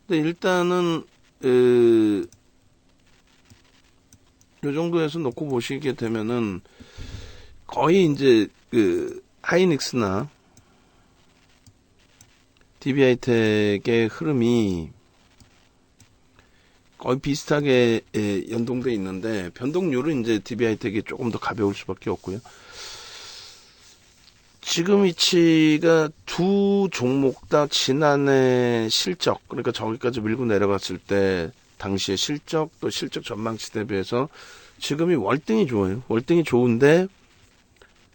근데 일단은 요 정도에서 놓고 보시게 되면은 거의 이제 하이닉스나 DB하이텍의 흐름이 거의 비슷하게 연동돼 있는데 변동률은 이제 DB하이텍이 조금 더 가벼울 수밖에 없고요. 지금 위치가 두 종목 다 지난해 실적, 그러니까 저기까지 밀고 내려갔을 때 당시의 실적 또 실적 전망치 대비해서 지금이 월등히 좋아요. 월등히 좋은데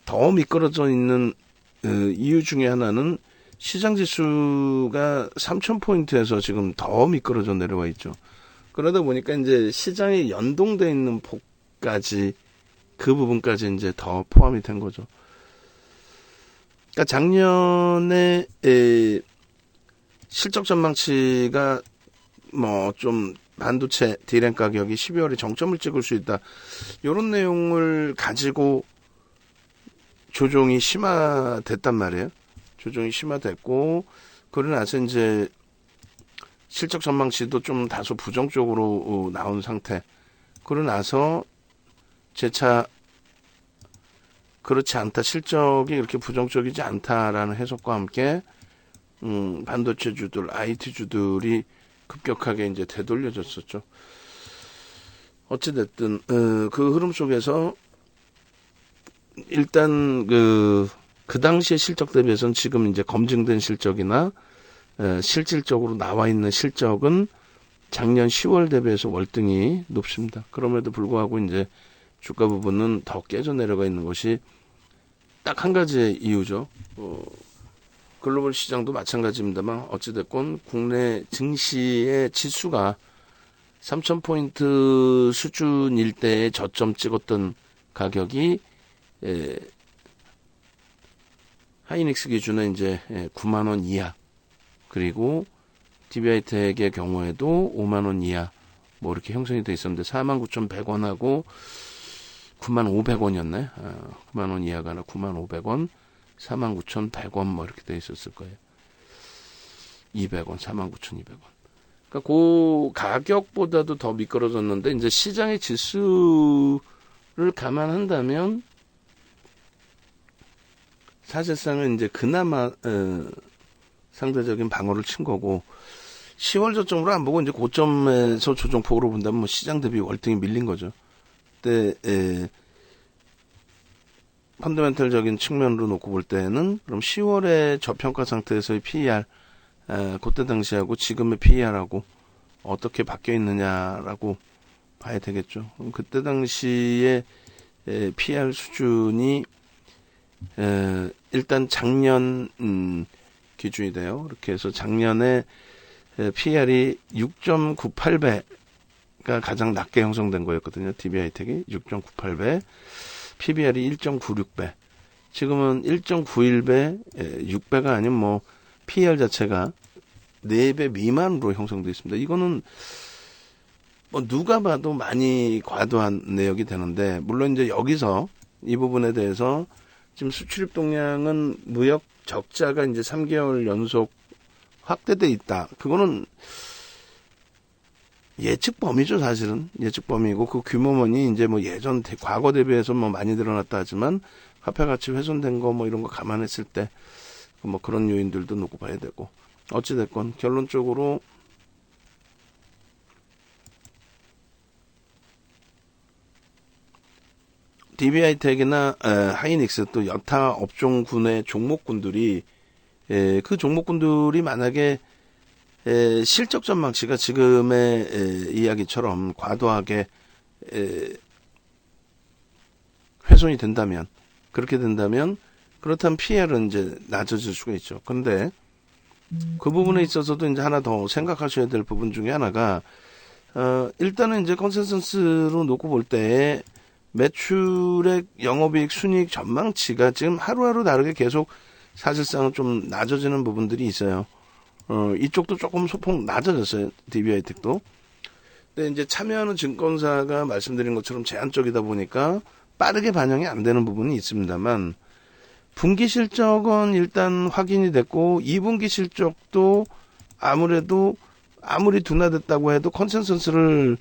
더 미끄러져 있는 이유 중에 하나는 시장 지수가 3,000포인트에서 지금 더 미끄러져 내려와 있죠. 그러다 보니까 이제 시장에 연동돼 있는 폭까지 그 부분까지 이제 더 포함이 된 거죠. 그러니까 작년에 실적 전망치가 뭐 좀 반도체 D램 가격이 12월에 정점을 찍을 수 있다. 이런 내용을 가지고 조정이 심화됐단 말이에요. 조정이 심화됐고 그러고 나서 이제 실적 전망치도 좀 다소 부정적으로 나온 상태. 그러고 나서 재차 그렇지 않다. 실적이 이렇게 부정적이지 않다라는 해석과 함께 반도체주들, IT주들이 급격하게 이제 되돌려졌었죠. 어찌됐든 그 흐름 속에서 일단 그 당시의 실적 대비해서는 지금 이제 검증된 실적이나 실질적으로 나와 있는 실적은 작년 10월 대비해서 월등히 높습니다. 그럼에도 불구하고 이제 주가 부분은 더 깨져 내려가 있는 것이 딱 한 가지의 이유죠. 글로벌 시장도 마찬가지입니다만 어찌됐건 국내 증시의 지수가 3,000포인트 수준일 때에 저점 찍었던 가격이 하이닉스 기준은 이제 9만 원 이하, 그리고 DB하이텍의 경우에도 5만 원 이하 뭐 이렇게 형성이 돼 있었는데 49,100원하고 95,500원이었나요? 9만 원 이하가 아니라 95,500원, 49,100원 뭐 이렇게 돼 있었을 거예요. 200원, 49,200원. 그러니까 그 가격보다도 더 미끄러졌는데 이제 시장의 지수를 감안한다면 사실상은 이제 그나마 상대적인 방어를 친 거고 10월 저점으로 안 보고 이제 고점에서 조정폭으로 본다면 뭐 시장 대비 월등히 밀린 거죠. 그때 펀더멘털적인 측면으로 놓고 볼 때는 그럼 10월에 저평가 상태에서의 PER 그때 당시하고 지금의 PER하고 어떻게 바뀌어 있느냐라고 봐야 되겠죠. 그때 당시에 PER 수준이 일단 작년 기준이 돼요. 이렇게 해서 작년에 PER이 6.98배가 가장 낮게 형성된 거였거든요. DB하이텍이 6.98배, PBR이 1.96배. 지금은 1.91배, 6배가 아닌 뭐 PER 자체가 4배 미만으로 형성되어 있습니다. 이거는 뭐 누가 봐도 많이 과도한 내역이 되는데, 물론 이제 여기서 이 부분에 대해서 지금 수출입 동향은 무역 적자가 이제 3개월 연속 확대돼 있다. 그거는 예측 범위죠, 사실은. 예측 범위고, 그 규모만이 이제 뭐 예전, 과거 대비해서 뭐 많이 늘어났다 하지만, 화폐 가치 훼손된 거 뭐 이런 거 감안했을 때, 뭐 그런 요인들도 놓고 봐야 되고. 어찌됐건, 결론적으로, DB하이텍이나 하이닉스 또 여타 업종군의 종목군들이 그 종목군들이 만약에 실적 전망치가 지금의 이야기처럼 과도하게 훼손이 된다면, 그렇게 된다면 그렇다면 PER은 이제 낮아질 수가 있죠. 그런데 그 부분에 있어서도 이제 하나 더 생각하셔야 될 부분 중에 하나가 일단은 이제 컨센서스로 놓고 볼 때 매출액, 영업이익, 순이익 전망치가 지금 하루하루 다르게 계속 사실상은 좀 낮아지는 부분들이 있어요. 이쪽도 조금 소폭 낮아졌어요. DB하이텍도. 근데 이제 참여하는 증권사가 말씀드린 것처럼 제한적이다 보니까 빠르게 반영이 안 되는 부분이 있습니다만, 분기 실적은 일단 확인이 됐고 2분기 실적도 아무래도 아무리 둔화됐다고 해도 컨센서스를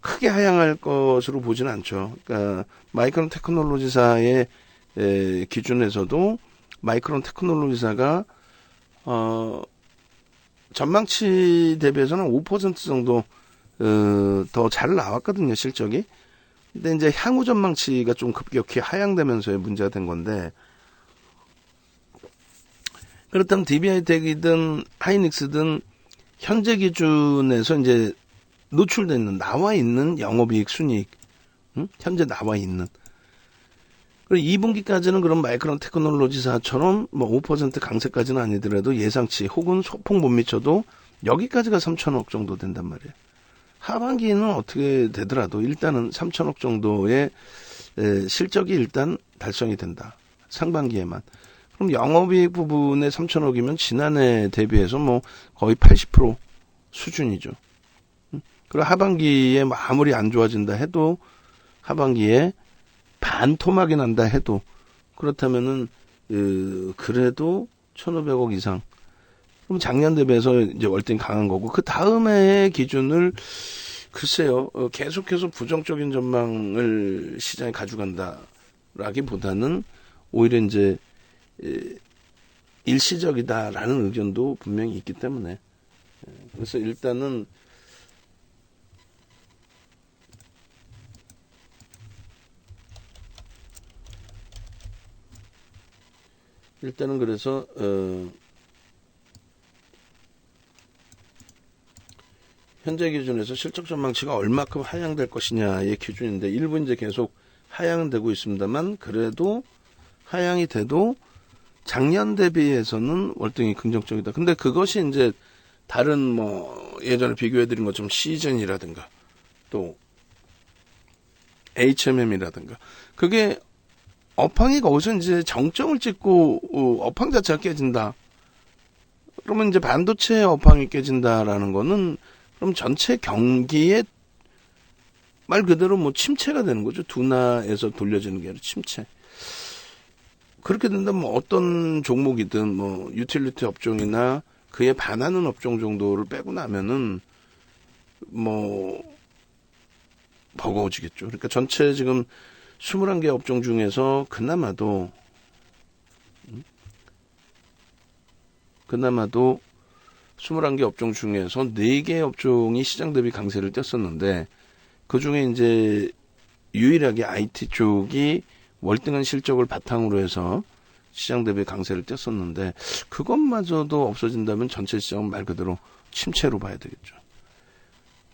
크게 하향할 것으로 보지는 않죠. 그러니까 마이크론 테크놀로지사의 기준에서도 마이크론 테크놀로지사가 전망치 대비해서는 5% 정도 더 잘 나왔거든요, 실적이. 근데 이제 향후 전망치가 좀 급격히 하향되면서의 문제가 된 건데, 그렇다면 DB하이텍이든 하이닉스든 현재 기준에서 이제 노출되어 있는, 나와 있는 영업이익 순이익, 현재 나와 있는. 그리고 2분기까지는 그럼 마이크론 테크놀로지사처럼 뭐 5% 강세까지는 아니더라도 예상치 혹은 소폭 못 미쳐도 여기까지가 3천억 정도 된단 말이에요. 하반기는 어떻게 되더라도 일단은 3천억 정도의 실적이 일단 달성이 된다. 상반기에만. 그럼 영업이익 부분의 3천억이면 지난해 대비해서 뭐 거의 80% 수준이죠. 그리고 하반기에 아무리 안 좋아진다 해도 하반기에 반토막이 난다 해도 그렇다면은 그래도 1,500억 이상. 그럼 작년 대비해서 이제 월등히 강한 거고 그 다음해의 기준을 글쎄요 계속해서 부정적인 전망을 시장에 가져간다라기보다는 오히려 이제 일시적이다라는 의견도 분명히 있기 때문에 그래서 일단은 그래서 현재 기준에서 실적 전망치가 얼마큼 하향될 것이냐의 기준인데 일부 이제 계속 하향되고 있습니다만 그래도 하향이 돼도 작년 대비해서는 월등히 긍정적이다. 근데 그것이 이제 다른 뭐 예전에 비교해드린 것처럼 시즌이라든가 또 HMM이라든가 그게 업황이 거기서 이제 정점을 찍고 업황 자체가 깨진다. 그러면 이제 반도체 업황이 깨진다라는 거는 그럼 전체 경기에 말 그대로 뭐 침체가 되는 거죠. 둔화에서 돌려지는 게 아니라 침체. 그렇게 된다면 어떤 종목이든 뭐 유틸리티 업종이나 그에 반하는 업종 정도를 빼고 나면은 뭐 버거워지겠죠. 그러니까 전체 지금 21개 업종 중에서 그나마도 21개 업종 중에서 4개 업종이 시장 대비 강세를 띄었었는데 그 중에 이제 유일하게 IT 쪽이 월등한 실적을 바탕으로 해서 시장 대비 강세를 띄었었는데 그것마저도 없어진다면 전체 시장은 말 그대로 침체로 봐야 되겠죠.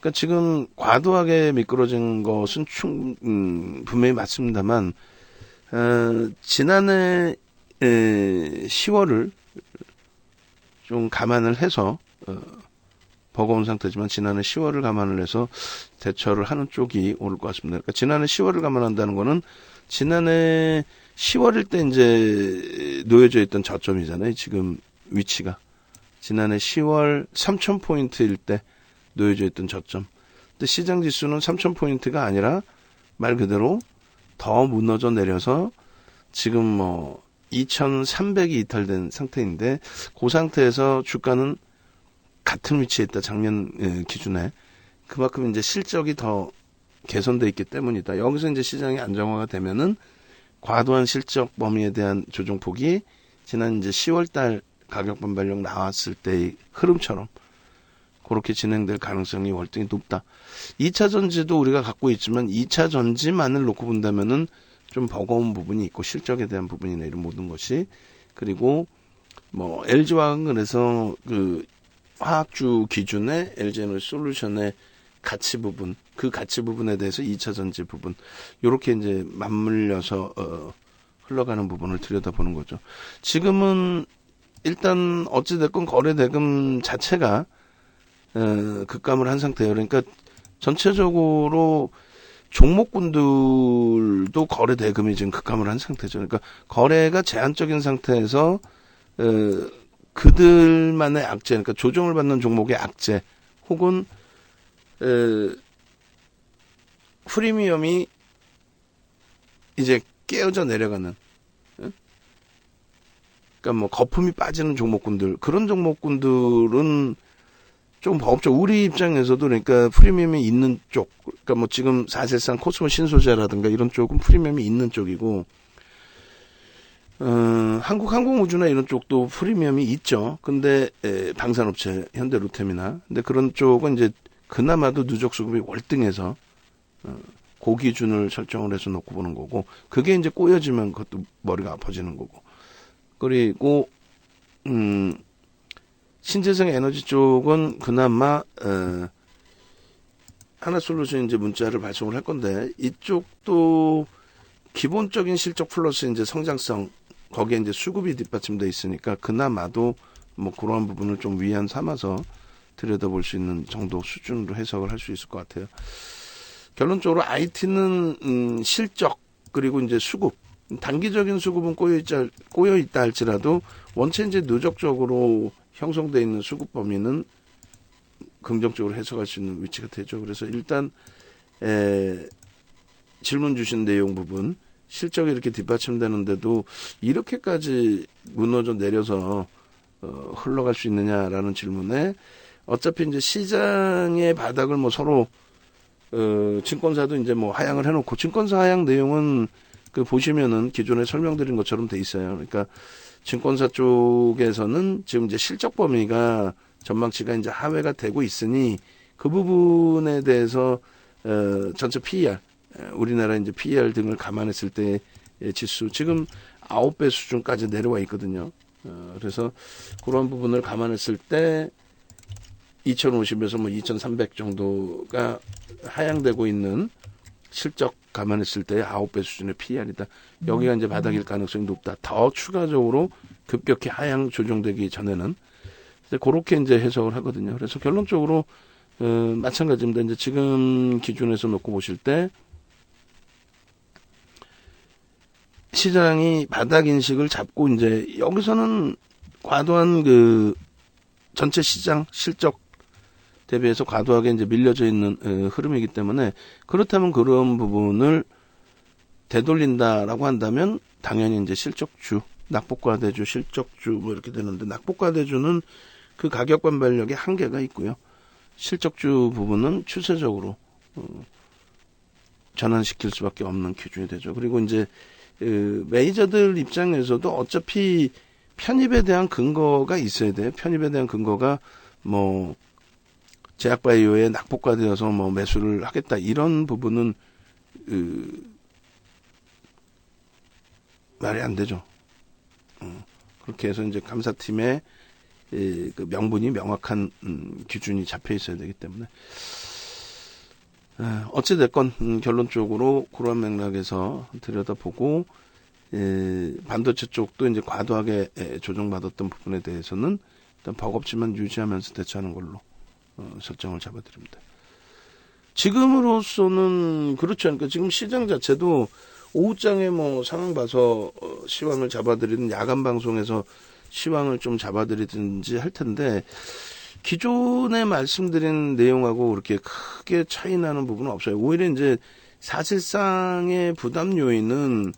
그러니까 지금 과도하게 미끄러진 것은 분명히 맞습니다만 지난해 10월을 좀 감안을 해서 버거운 상태지만 지난해 10월을 감안을 해서 대처를 하는 쪽이 옳을 것 같습니다. 그러니까 지난해 10월을 감안한다는 거는 지난해 10월일 때 이제 놓여져 있던 저점이잖아요. 지금 위치가. 지난해 10월 3,000포인트일 때 놓여져 있던 저점. 근데 시장 지수는 3,000포인트가 아니라 말 그대로 더 무너져 내려서 지금 뭐 2,300이 이탈된 상태인데 그 상태에서 주가는 같은 위치에 있다. 작년 기준에. 그만큼 이제 실적이 더 개선돼 있기 때문이다. 여기서 이제 시장이 안정화가 되면은 과도한 실적 범위에 대한 조정폭이 지난 이제 10월달 가격 반발력 나왔을 때의 흐름처럼 그렇게 진행될 가능성이 월등히 높다. 2차 전지도 우리가 갖고 있지만 2차 전지만을 놓고 본다면은 좀 버거운 부분이 있고 실적에 대한 부분이나 이런 모든 것이 그리고 뭐 LG화학은 그래서 그 화학주 기준의 LG에너지솔루션의 가치 부분, 그 가치 부분에 대해서 2차 전지 부분 이렇게 이제 맞물려서 흘러가는 부분을 들여다보는 거죠. 지금은 일단 어찌됐건 거래 대금 자체가 급감을 한 상태예요. 그러니까 전체적으로 종목군들도 거래 대금이 지금 급감을 한 상태죠. 그러니까 거래가 제한적인 상태에서 그들만의 악재, 그러니까 조정을 받는 종목의 악재 혹은 프리미엄이 이제 깨어져 내려가는, 그러니까 뭐 거품이 빠지는 종목군들, 그런 종목군들은 좀 버겁죠. 우리 입장에서도 그러니까 프리미엄이 있는 쪽, 그러니까 뭐 지금 사실상 코스모 신소재라든가 이런 쪽은 프리미엄이 있는 쪽이고, 한국항공우주나 이런 쪽도 프리미엄이 있죠. 근데 방산업체 현대로템이나 근데 그런 쪽은 이제 그나마도 누적 수급이 월등해서 그 기준을 설정을 해서 놓고 보는 거고, 그게 이제 꼬여지면 그것도 머리가 아파지는 거고. 그리고 신재생 에너지 쪽은 그나마 하나솔루션 이제 문자를 발송을 할 건데, 이쪽도 기본적인 실적 플러스 이제 성장성, 거기에 이제 수급이 뒷받침돼 있으니까 그나마도 뭐 그러한 부분을 좀 위안 삼아서 들여다볼 수 있는 정도 수준으로 해석을 할 수 있을 것 같아요. 결론적으로 IT는 실적 그리고 이제 수급, 단기적인 수급은 꼬여 있다 할지라도 원체 이제 누적적으로 형성되어 있는 수급 범위는 긍정적으로 해석할 수 있는 위치가 되죠. 그래서 일단 질문 주신 내용 부분, 실적이 이렇게 뒷받침되는데도 이렇게까지 무너져 내려서 흘러갈 수 있느냐라는 질문에, 어차피 이제 시장의 바닥을 뭐 서로 증권사도 이제 뭐 하향을 해놓고, 증권사 하향 내용은 그 보시면은 기존에 설명드린 것처럼 돼 있어요. 그러니까 증권사 쪽에서는 지금 이제 실적 범위가 전망치가 이제 하회가 되고 있으니 그 부분에 대해서 전체 PER, 우리나라 이제 PER 등을 감안했을 때 지수 지금 9배 수준까지 내려와 있거든요. 그래서 그런 부분을 감안했을 때 2050에서 뭐 2300 정도가 하향되고 있는 실적 감안했을 때 9배 수준의 PER이다. 여기가 이제 바닥일 가능성이 높다. 더 추가적으로 급격히 하향 조정되기 전에는 그렇게 이제 해석을 하거든요. 그래서 결론적으로 마찬가지입니다. 이제 지금 기준에서 놓고 보실 때 시장이 바닥 인식을 잡고 이제 여기서는 과도한 그 전체 시장 실적 대비해서 과도하게 이제 밀려져 있는 흐름이기 때문에, 그렇다면 그런 부분을 되돌린다라고 한다면 당연히 이제 실적주, 낙폭과대주, 실적주 뭐 이렇게 되는데, 낙폭과대주는 그 가격 반발력에 한계가 있고요. 실적주 부분은 추세적으로 전환시킬 수밖에 없는 기준이 되죠. 그리고 이제 메이저들 입장에서도 어차피 편입에 대한 근거가 있어야 돼요. 편입에 대한 근거가 뭐 제약바이오에 낙폭과되어서 뭐 매수를 하겠다 이런 부분은 말이 안 되죠. 그렇게 해서 이제 감사팀의 그 명분이 명확한 기준이 잡혀 있어야 되기 때문에, 어찌됐건 결론적으로 그런 맥락에서 들여다보고, 반도체 쪽도 이제 과도하게 조정받았던 부분에 대해서는 일단 버겁지만 유지하면서 대처하는 걸로 설정을 잡아드립니다. 지금으로서는 그렇죠. 그러니까 지금 시장 자체도 오후장에 뭐 상황 봐서 시황을 잡아드리는, 야간 방송에서 시황을 좀 잡아드리든지 할 텐데, 기존에 말씀드린 내용하고 그렇게 크게 차이 나는 부분은 없어요. 오히려 이제 사실상의 부담 요인은,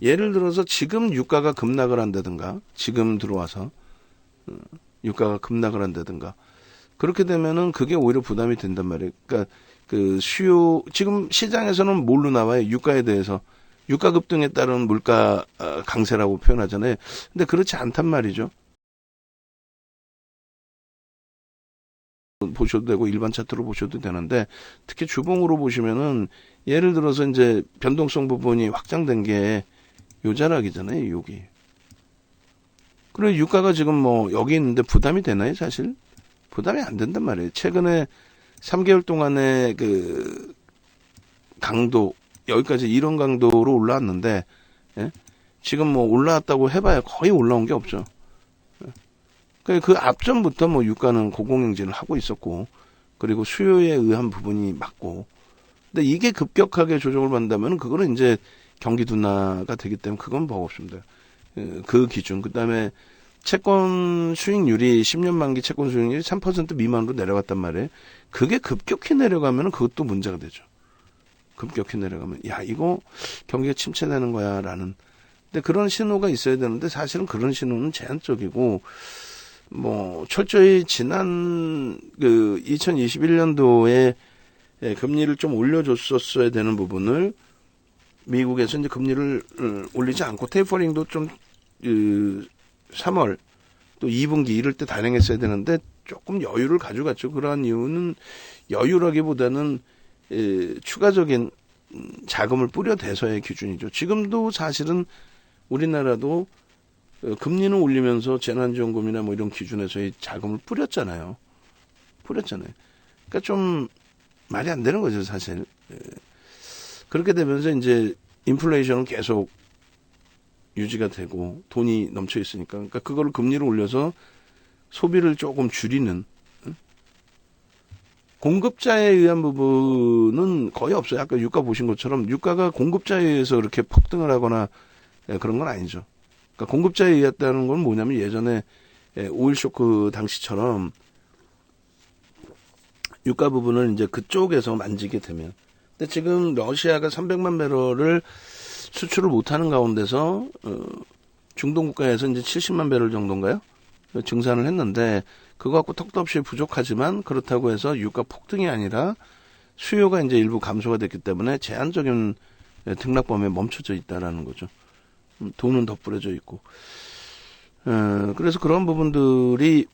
예를 들어서 지금 유가가 급락을 한다든가, 지금 들어와서 유가가 급락을 한다든가, 그렇게 되면은 그게 오히려 부담이 된단 말이에요. 그러니까 그 수요, 지금 시장에서는 뭘로 나와요? 유가에 대해서. 유가 급등에 따른 물가 강세라고 표현하잖아요. 근데 그렇지 않단 말이죠. 보셔도 되고 일반 차트로 보셔도 되는데, 특히 주봉으로 보시면은 예를 들어서 이제 변동성 부분이 확장된 게 요 자락이잖아요, 여기. 그리고 유가가 지금 뭐 여기 있는데 부담이 되나요, 사실? 부담이 안 된단 말이에요. 최근에 3개월 동안의 그 강도, 여기까지 이런 강도로 올라왔는데, 예? 지금 뭐 올라왔다고 해봐야 거의 올라온 게 없죠. 그 앞전부터 뭐 유가는 고공행진을 하고 있었고, 그리고 수요에 의한 부분이 맞고, 근데 이게 급격하게 조정을 받는다면 그거는 이제 경기 둔화가 되기 때문에 그건 버겁습니다. 그 기준. 그 다음에 채권 수익률이 10년 만기 채권 수익률이 3% 미만으로 내려갔단 말이에요. 그게 급격히 내려가면 그것도 문제가 되죠. 급격히 내려가면 야, 이거 경기가 침체되는 거야 라는. 근데 그런 신호가 있어야 되는데 사실은 그런 신호는 제한적이고, 뭐 철저히 지난 그 2021년도에 금리를 좀 올려줬었어야 되는 부분을 미국에서 이제 금리를 올리지 않고 테이퍼링도 좀 3월 또 2분기 이럴 때 단행했어야 되는데 조금 여유를 가져갔죠. 그러한 이유는 여유라기보다는 추가적인 자금을 뿌려대서의 기준이죠. 지금도 사실은 우리나라도 금리는 올리면서 재난지원금이나 뭐 이런 기준에서의 자금을 뿌렸잖아요. 그러니까 좀 말이 안 되는 거죠, 사실. 그렇게 되면서 이제 인플레이션은 계속 유지가 되고 돈이 넘쳐 있으니까, 그러니까 그거를 금리를 올려서 소비를 조금 줄이는, 공급자에 의한 부분은 거의 없어요. 아까 유가 보신 것처럼 유가가 공급자에 의해서 이렇게 폭등을 하거나 그런 건 아니죠. 그러니까 공급자에 의했다는 건 뭐냐면 예전에 오일 쇼크 당시처럼 유가 부분을 이제 그쪽에서 만지게 되면. 근데 지금 러시아가 300만 배럴을 수출을 못하는 가운데서 중동 국가에서 이제 70만 배럴 정도인가요? 증산을 했는데 그거 갖고 턱도 없이 부족하지만 그렇다고 해서 유가 폭등이 아니라 수요가 이제 일부 감소가 됐기 때문에 제한적인 등락범위에 멈춰져 있다라는 거죠. 돈은 더 뿌려져 있고. 그래서 그런 부분들이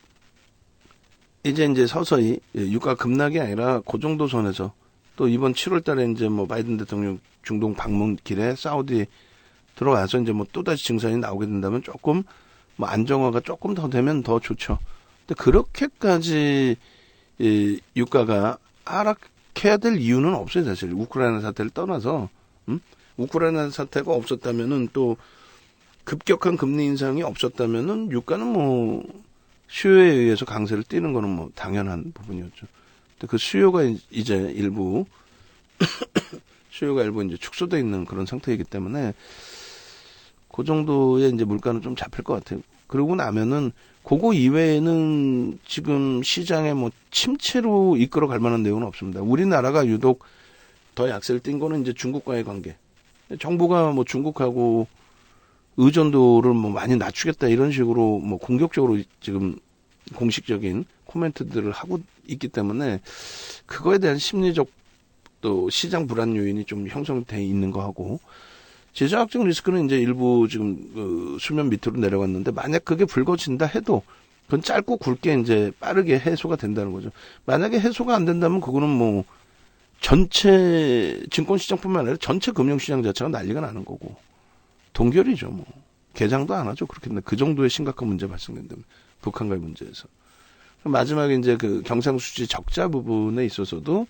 이제 서서히 유가 급락이 아니라 그 정도 선에서 또 이번 7월 달에 이제 뭐 바이든 대통령 중동 방문 길에 사우디 들어와서 이제 뭐 또다시 증산이 나오게 된다면 조금 뭐 안정화가 조금 더 되면 더 좋죠. 근데 그렇게까지 유가가 하락해야 될 이유는 없어요, 사실. 우크라이나 사태를 떠나서. 우크라이나 사태가 없었다면은 또 급격한 금리 인상이 없었다면은 유가는 뭐 수요에 의해서 강세를 띠는 거는 뭐 당연한 부분이었죠. 근데 그 수요가 이제 일부 이제 축소되어 있는 그런 상태이기 때문에 그 정도의 이제 물가는 좀 잡힐 것 같아요. 그러고 나면은 그거 이외에는 지금 시장에 뭐 침체로 이끌어 갈 만한 내용은 없습니다. 우리나라가 유독 더 약세를 띈 거는 이제 중국과의 관계. 정부가 뭐 중국하고 의존도를 뭐 많이 낮추겠다 이런 식으로 뭐 공격적으로 지금 공식적인 코멘트들을 하고 있기 때문에 그거에 대한 심리적 또 시장 불안 요인이 좀 형성돼 있는 거하고 재정학적 리스크는 이제 일부 지금 수면 밑으로 내려갔는데 만약 그게 불거진다 해도 그건 짧고 굵게 이제 빠르게 해소가 된다는 거죠. 만약에 해소가 안 된다면 그거는 뭐 전체 증권시장뿐만 아니라 전체 금융시장 자체가 난리가 나는 거고 동결이죠. 뭐 개장도 안 하죠. 그렇게 그 정도의 심각한 문제 발생된다면 북한과의 문제에서 마지막에 이제 그 경상수지 적자 부분에 있어서도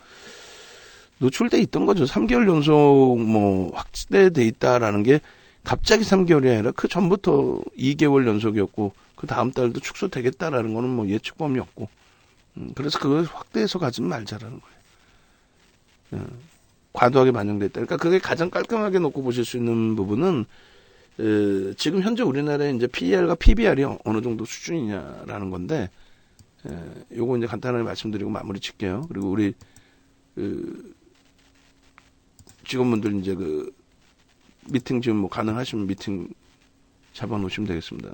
노출돼 있던 거죠. 3개월 연속 뭐 확대돼 있다라는 게 갑자기 3개월이 아니라 그 전부터 2개월 연속이었고 그 다음 달도 축소되겠다라는 거는 뭐 예측 범위였고 그래서 그걸 확대해서 가지 말자라는 거예요. 과도하게 반영돼 있다. 그러니까 그게 가장 깔끔하게 놓고 보실 수 있는 부분은 지금 현재 우리나라의 이제 PER과 PBR이 어느 정도 수준이냐라는 건데 요거 이제 간단하게 말씀드리고 마무리 칠게요. 그리고 우리 직원분들 이제 그 미팅 지금 뭐 가능하시면 미팅 잡아놓으시면 되겠습니다.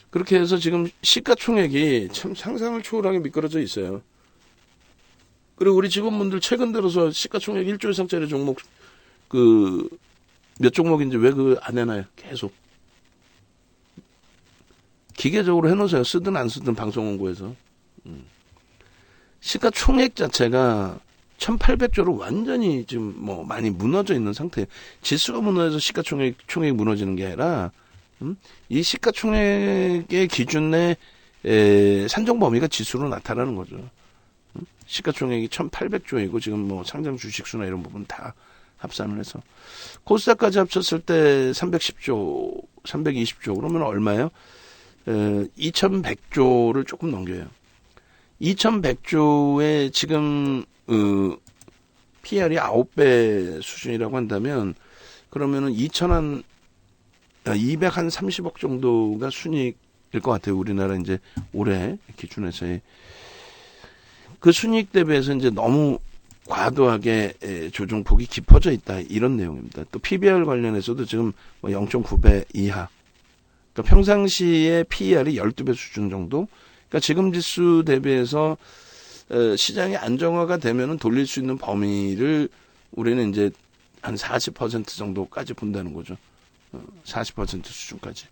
그렇게 해서 지금 시가총액이 참 상상을 초월하게 미끄러져 있어요. 그리고 우리 직원분들 최근 들어서 시가총액 1조 이상짜리 종목 몇 종목인지 왜 그 안 해놔요? 계속 기계적으로 해놓으세요. 쓰든 안 쓰든 방송 홍보에서. 시가총액 자체가 1800조로 완전히 지금 뭐 많이 무너져 있는 상태예요. 지수가 무너져서 시가총액이 무너지는 게 아니라 이 시가총액의 기준의 산정 범위가 지수로 나타나는 거죠. 시가총액이 1800조이고 지금 뭐 상장 주식수나 이런 부분 다 합산을 해서 코스닥까지 합쳤을 때 310조, 320조 그러면 얼마예요? 2100조를 조금 넘겨요. 2100조에 지금 PR이 9배 수준이라고 한다면 그러면은 230억 정도가 순이익일 것 같아요. 우리나라 이제 올해 기준에서의 그 순이익 대비해서 이제 너무 과도하게 조정폭이 깊어져 있다 이런 내용입니다. 또 PBR 관련해서도 지금 뭐 0.9배 이하 그러니까 평상시에 PER이 12배 수준 정도. 그러니까 지금 지수 대비해서 시장이 안정화가 되면은 돌릴 수 있는 범위를 우리는 이제 한 40% 정도까지 본다는 거죠. 40% 수준까지.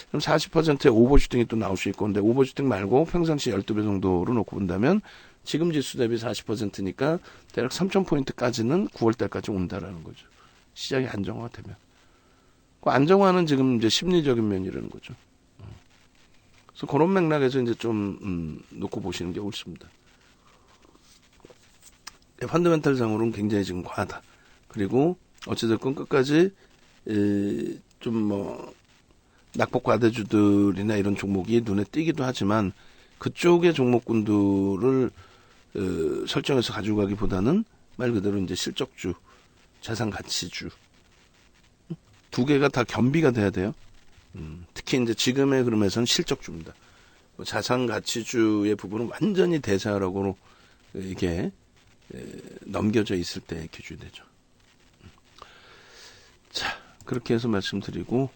그럼 40%의 오버슈팅이 또 나올 수 있고, 근데 오버슈팅 말고 평상시 12배 정도로 놓고 본다면 지금 지수 대비 40%니까 대략 3,000포인트까지는 9월달까지 온다라는 거죠. 시장이 안정화되면. 그 안정화는 지금 이제 심리적인 면이라는 거죠. 그래서 그런 맥락에서 이제 좀 놓고 보시는 게 옳습니다. 펀더멘탈 상으로는 굉장히 지금 과하다. 그리고 어찌됐건 끝까지 좀 뭐 낙폭 과대주들이나 이런 종목이 눈에 띄기도 하지만 그쪽의 종목군들을 설정해서 가지고 가기보다는 말 그대로 이제 실적주, 자산 가치주 두 개가 다 겸비가 돼야 돼요. 특히 이제 지금의 흐름에서는 실적주입니다. 자산 가치주의 부분은 완전히 대사라고 이게 넘겨져 있을 때 기준이 되죠. 자, 그렇게 해서 말씀드리고